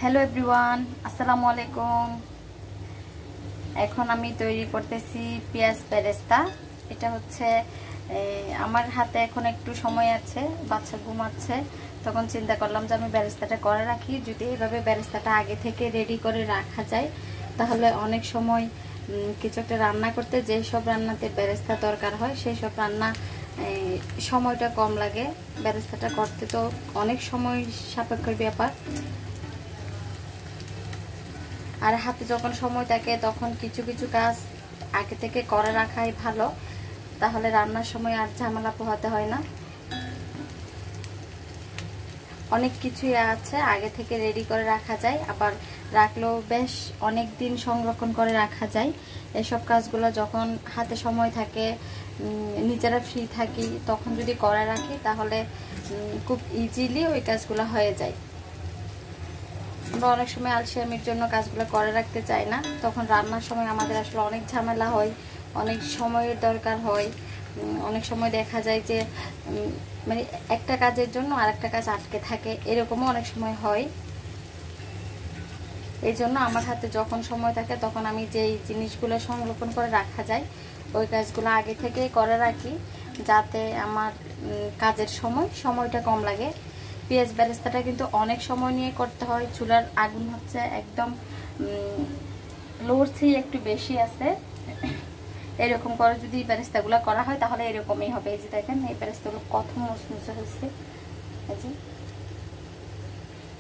Hello everyone, আসসালামু আলাইকুম। এখন আমি তৈরি করতেছি পেঁয়াজ বেরেস্তা। এটা হচ্ছে আমার হাতে এখন একটু সময় আছে, বাচ্চা ঘুমাচ্ছে, তখন চিন্তা করলাম যে আমি বেরেস্তাটা করে রাখি। যদি এইভাবে বেরেস্তাটা আগে থেকে রেডি করে রাখা যায় তাহলে অনেক সময় কিছু একটা রান্না করতে, যেসব রান্নাতে বেরেস্তা দরকার হয় সেই সব রান্না সময়টা কম লাগে। বেরেস্তাটা করতে তো অনেক সময় সাপেক্ষের ব্যাপার, আর হাতে যখন সময় থাকে তখন কিছু কিছু কাজ আগে থেকে করে রাখাই ভালো, তাহলে রান্নার সময় আর ঝামেলা পোহাতে হয় না। অনেক কিছুই আছে আগে থেকে রেডি করে রাখা যায়, আবার রাখলেও বেশ অনেক দিন সংরক্ষণ করে রাখা যায়। এসব কাজগুলো যখন হাতে সময় থাকে, নিজেরা ফ্রি থাকি, তখন যদি করে রাখি তাহলে খুব ইজিলি ওই কাজগুলো হয়ে যায়। আমরা অনেক সময় আলসেমির জন্য কাজগুলো করে রাখতে চাই না, তখন রান্নার সময় আমাদের আসলে অনেক ঝামেলা হয়, অনেক সময়ের দরকার হয়। অনেক সময় দেখা যায় যে মানে একটা কাজের জন্য আরেকটা কাজ আটকে থাকে, এরকমও অনেক সময় হয়। এই জন্য আমার হাতে যখন সময় থাকে তখন আমি যেই জিনিসগুলো সংরক্ষণ করে রাখা যায় ওই কাজগুলো আগে থেকে করে রাখি, যাতে আমার কাজের সময়টা কম লাগে। পেঁয়াজ বেরেস্তাটা কিন্তু অনেক সময় নিয়ে করতে হয়। চুলার আগুন হচ্ছে একদম লোরছি একটু বেশি আছে। এরকম করে যদি বেরেস্তাগুলো করা হয় তাহলে এরকমই হবে। এই যে দেখেন, এই বেরেস্তাগুলো কত মুচমুচে হয়েছে, এই যে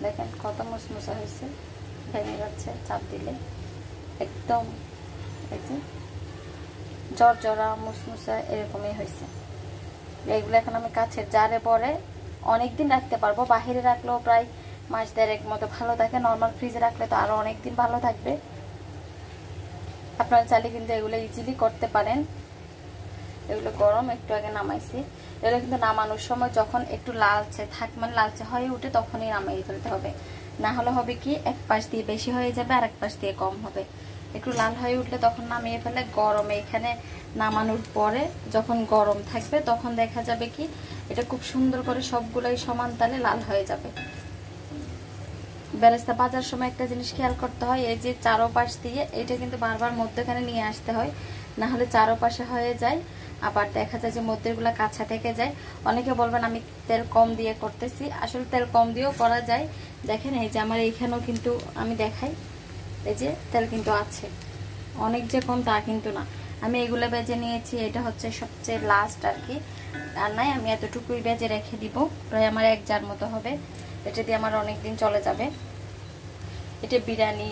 দেখেন কত মুচমুচে হয়েছে, ভেঙে যাচ্ছে চাপ দিলে একদম। এই যে জর্জরা মুচমুচে এরকমই হয়েছে। এইগুলো এখন আমি কাছের জারে পরে অনেক দিন রাখতে পারবো। বাহিরে রাখলেও প্রায় মাস দেড়েক মতো ভালো থাকে, নর্মাল ফ্রিজে রাখলে তো আরো অনেক দিন ভালো থাকবে। আপনারা চাইলে কিন্তু এগুলো ইজিলি করতে পারেন। এগুলো গরম, একটু আগে নামাইছি। এগুলো কিন্তু নামানোর সময় যখন একটু লালচে থাক, মানে লালচে হয়ে উঠে, তখনই নামিয়ে ফেলতে হবে। না হলে হবে কি, এক পাশ দিয়ে বেশি হয়ে যাবে আর এক পাশ দিয়ে কম হবে। একটু লাল হয়ে উঠলে তখন নামিয়ে ফেলে। গরমে এখানে নামানোর পরে যখন গরম থাকবে তখন দেখা যাবে কি এটা খুব সুন্দর করে সবগুলোই সমান তালে লাল হয়ে যাবে। বেরেস্তা ভাজার সময় একটা জিনিস খেয়াল করতে হয়, এই যে চারোপাশ দিয়ে এটা কিন্তু বারবার মধ্যখানে নিয়ে আসতে হয়, না হলে চারোপাশে হয়ে যায়। আবার দেখা যায় যে মধ্যেগুলো কাঁচা থেকে যায়। অনেকে বলবেন আমি তেল কম দিয়ে করতেছি, আসলে তেল কম দিয়েও করা যায়। দেখেন এই যে আমার এইখানেও কিন্তু আমি দেখাই, এই যে তেল কিন্তু আছে, অনেক যে কম তা কিন্তু না। আমি এগুলো বেজে নিয়েছি, এটা হচ্ছে সবচেয়ে লাস্ট আর কি। আর নাই, আমি এতটুকুই বেজে রেখে দিব, প্রায় আমার 1 জার মতো হবে। এটা দিয়ে আমার অনেক দিন চলে যাবে। এটা বিরিয়ানি,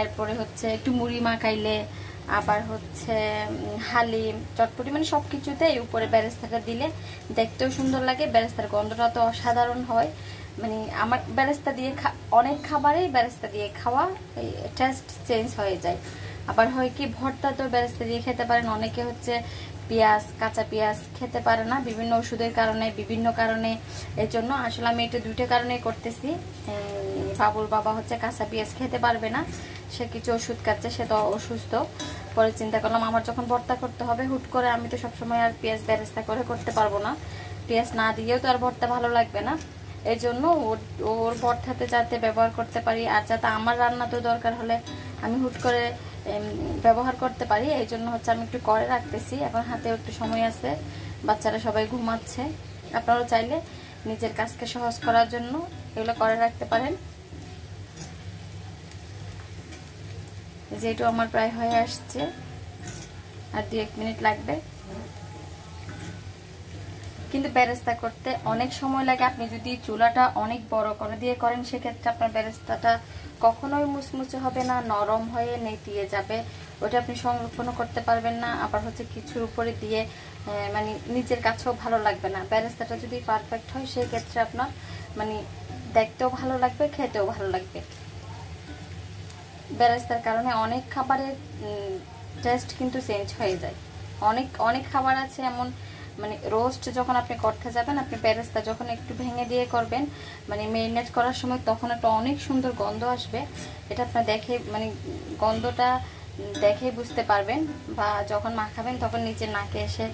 এরপরে হচ্ছে একটু মুড়ি মাখাইলে, আবার হচ্ছে হালিম, চটপটি, মানে সব কিছুতেই উপরে বেরেস্তাটা দিলে দেখতেও সুন্দর লাগে। বেরেস্তার গন্ধটা তো অসাধারণ হয়। মানে আমার বেরেস্তা দিয়ে অনেক খাবারেই বেরেস্তা দিয়ে খাওয়া টেস্ট চেঞ্জ হয়ে যায়। আবার হয় কি, ভর্তা তো বেরেস্তা দিয়ে খেতে পারেন। অনেকে হচ্ছে পেঁয়াজ, কাঁচা পেঁয়াজ খেতে পারে না বিভিন্ন ওষুধের কারণে, বিভিন্ন কারণে। এর জন্য আসলে আমি এটা দুইটা কারণেই করতেছি। বাবুর বাবা হচ্ছে কাঁচা পেঁয়াজ খেতে পারবে না, সে কিছু ওষুধ খাচ্ছে, সে তো অসুস্থ। পরে চিন্তা করলাম আমার যখন ভর্তা করতে হবে, হুট করে আমি তো সবসময় আর পেঁয়াজ বেরেস্তা করে করতে পারবো না, পেঁয়াজ না দিয়েও তো আর ভর্তা ভালো লাগবে না। এই জন্য ওর ভর্তাতে যাতে ব্যবহার করতে পারি, আর যাতে আমার রান্না তো দরকার হলে আমি হুট করে ব্যবহার করতে পারি, এই জন্য হচ্ছে আমি একটু করে রাখতেছি। এখন হাতেও একটু সময় আছে, বাচ্চারা সবাই ঘুমাচ্ছে। আপনারাও চাইলে নিজের কাজকে সহজ করার জন্য এগুলো করে রাখতে পারেন। যেটা আমার প্রায় হয়ে আসছে, আর 2-1 মিনিট লাগবে। কিন্তু বেরেস্তা করতে অনেক সময় লাগে। আপনি যদি চুলাটা অনেক বড় করে দিয়ে করেন সেক্ষেত্রে আপনার বেরেস্তাটা কখনোই মুচমুচে হবে না, নরম হয়ে নেতিয়ে যাবে, ওটা আপনি সংরক্ষণও করতে পারবেন না। আবার হচ্ছে কিছুর উপরে দিয়ে মানে নিজের কাছেও ভালো লাগবে না। বেরেস্তাটা যদি পারফেক্ট হয় সেই ক্ষেত্রে আপনার মানে দেখতেও ভালো লাগবে, খেতেও ভালো লাগবে। বেরেস্তার কারণে অনেক খাবারের টেস্ট কিন্তু চেঞ্জ হয়ে যায়। অনেক অনেক খাবার আছে এমন, মানে রোস্ট যখন আপনি করতে যাবেন, আপনি বেরেস্তা যখন একটু ভেঙে দিয়ে করবেন, মানে মেরিনেট করার সময়, তখন একটা অনেক সুন্দর গন্ধ আসবে। এটা আপনার দেখে, মানে গন্ধটা দেখে বুঝতে পারবেন, বা যখন মাখাবেন তখন নিচে নাকে এসে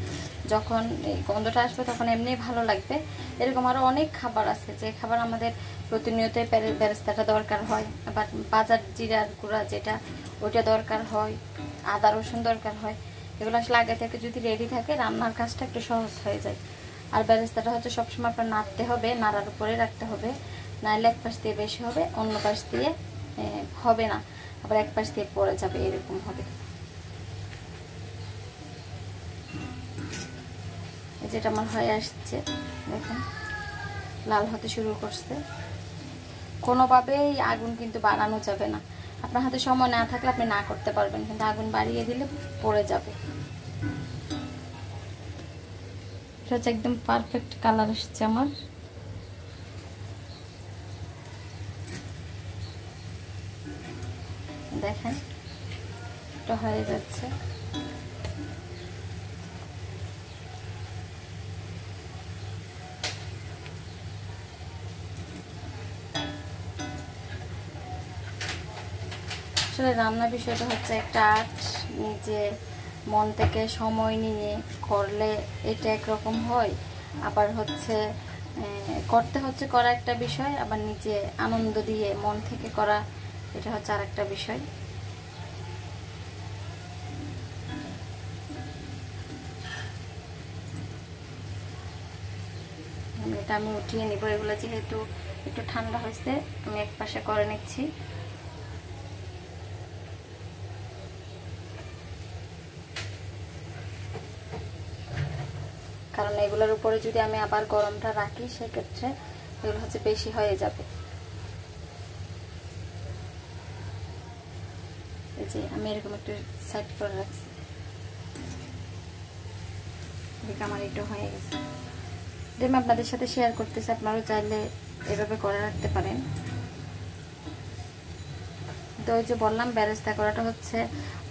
যখন এই গন্ধটা আসবে তখন এমনি ভালো লাগবে। এরকম আরও অনেক খাবার আছে যে খাবার আমাদের প্রতিনিয়তই বেরেস্তাটা দরকার হয়। আবার বাজার জিরার গুঁড়া যেটা, ওইটা দরকার হয়, আদা রসুন দরকার হয়। এগুলো আসলে আগে থেকে যদি রেডি থাকে রান্নার কাজটা একটু সহজ হয়ে যায়। আর বেরেস্তাটা হচ্ছে সবসময় আপনার নাড়তে হবে, নাড়ার উপরে রাখতে হবে, নাহলে এক পাশ দিয়ে বেশি হবে, অন্য পাশ দিয়ে হবে না, আবার এক পাশ দিয়ে পড়ে যাবে, এরকম হবে। যেটা আমার হয়ে আসছে, দেখুন লাল হতে শুরু করছে। কোনোভাবেই আগুন কিন্তু বাড়ানো যাবে না। আপনার হাতে সময় না থাকলে আপনি না করতে পারবেন, কিন্তু আগুন বাড়িয়ে দিলে পড়ে যাবে। এটা হচ্ছে একদম পারফেক্ট কালার এসছে আমার। দেখেন এটা হয়ে যাচ্ছে। আসলে রান্নার বিষয়টা হচ্ছে একটা আর্ট, নিজে মন থেকে সময় নিয়ে করলে এটা একরকম হয়, আবার হচ্ছে করতে হচ্ছে করা একটা বিষয়, আবার নিজে আনন্দ দিয়ে মন থেকে করা এটা হচ্ছে আর একটা বিষয়। এটা আমি উঠিয়ে নিব। এগুলো যেহেতু একটু ঠান্ডা হয়েছে, আমি এক পাশে করে নিচ্ছি। কারণ এগুলোর উপরে যদি আমি আবার গরমটা রাখি সেক্ষেত্রে এগুলো হচ্ছে বেশি হয়ে যাবে। এই যে আমি এরকম একটু সেট করে রাখছি, আমার একটু হয়ে গেছে। আমি আপনাদের সাথে শেয়ার করতেছি, আপনারাও চাইলে এভাবে করে রাখতে পারেন। তো ওই যে বললাম বেরেস্তা করাটা হচ্ছে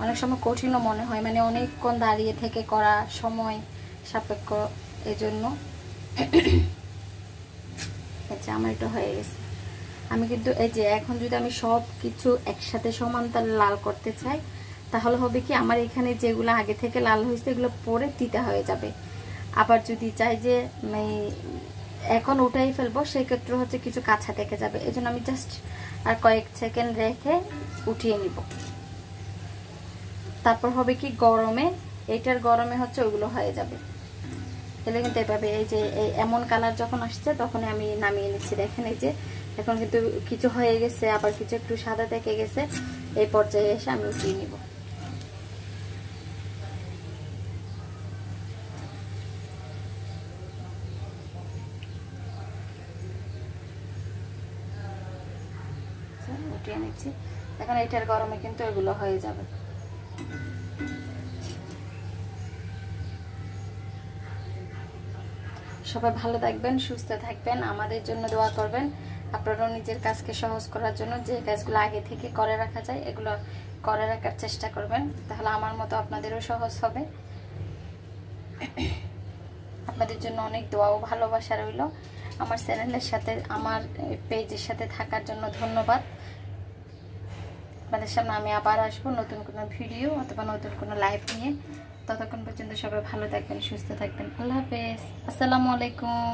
অনেক সময় কঠিনও মনে হয়, মানে অনেকক্ষণ দাঁড়িয়ে থেকে করা, সময় সাপেক্ষ, এই জন্য। আচ্ছা আমার এটা হয়ে গেছে। আমি কিন্তু এই যে এখন যদি আমি সব কিছু একসাথে সমান তালে লাল করতে চাই, তাহলে হবে কি আমার এখানে যেগুলো আগে থেকে লাল হয়েছে এগুলো পরে তিতা হয়ে যাবে। আবার যদি চাই যে এখন উঠাই ফেলবো, সেক্ষেত্রে হচ্ছে কিছু কাঁচা থেকে যাবে। এই জন্য আমি জাস্ট আর কয়েক সেকেন্ড রেখে উঠিয়ে নিব। তারপর হবে কি গরমে, এইটার গরমে হচ্ছে ওইগুলো হয়ে যাবে। তাহলে কিন্তু এভাবে এই যে এমন কালার যখন আসছে তখনই আমি নামিয়ে নিচ্ছি। দেখেন এই যে এখন কিন্তু কিছু হয়ে গেছে, আবার কিছু একটু সাদা থেকে গেছে। এই পর্যায়ে এসে আমি উঠিয়ে নিব। উঠিয়ে নিচ্ছি। এখন এটার গরমে কিন্তু এগুলো হয়ে যাবে। সবাই ভালো থাকবেন, সুস্থ থাকবেন, আমাদের জন্য দোয়া করবেন। আপনারাও নিজের কাজকে সহজ করার জন্য যে কাজগুলো আগে থেকে করে রাখা যায় এগুলো করে রাখার চেষ্টা করবেন, তাহলে আমার মতো আপনাদেরও সহজ হবে। আপনাদের জন্য অনেক দোয়া ও ভালোবাসা রইল। আমার চ্যানেলের সাথে, আমার পেজের সাথে থাকার জন্য ধন্যবাদ। আপনাদের সামনে আমি আবার আসবো নতুন কোনো ভিডিও অথবা নতুন কোনো লাইভ নিয়ে। ততক্ষণ পর্যন্ত সবাই ভালো থাকবেন, সুস্থ থাকবেন। আল্লাহ হাফেজ, আসসালামু আলাইকুম।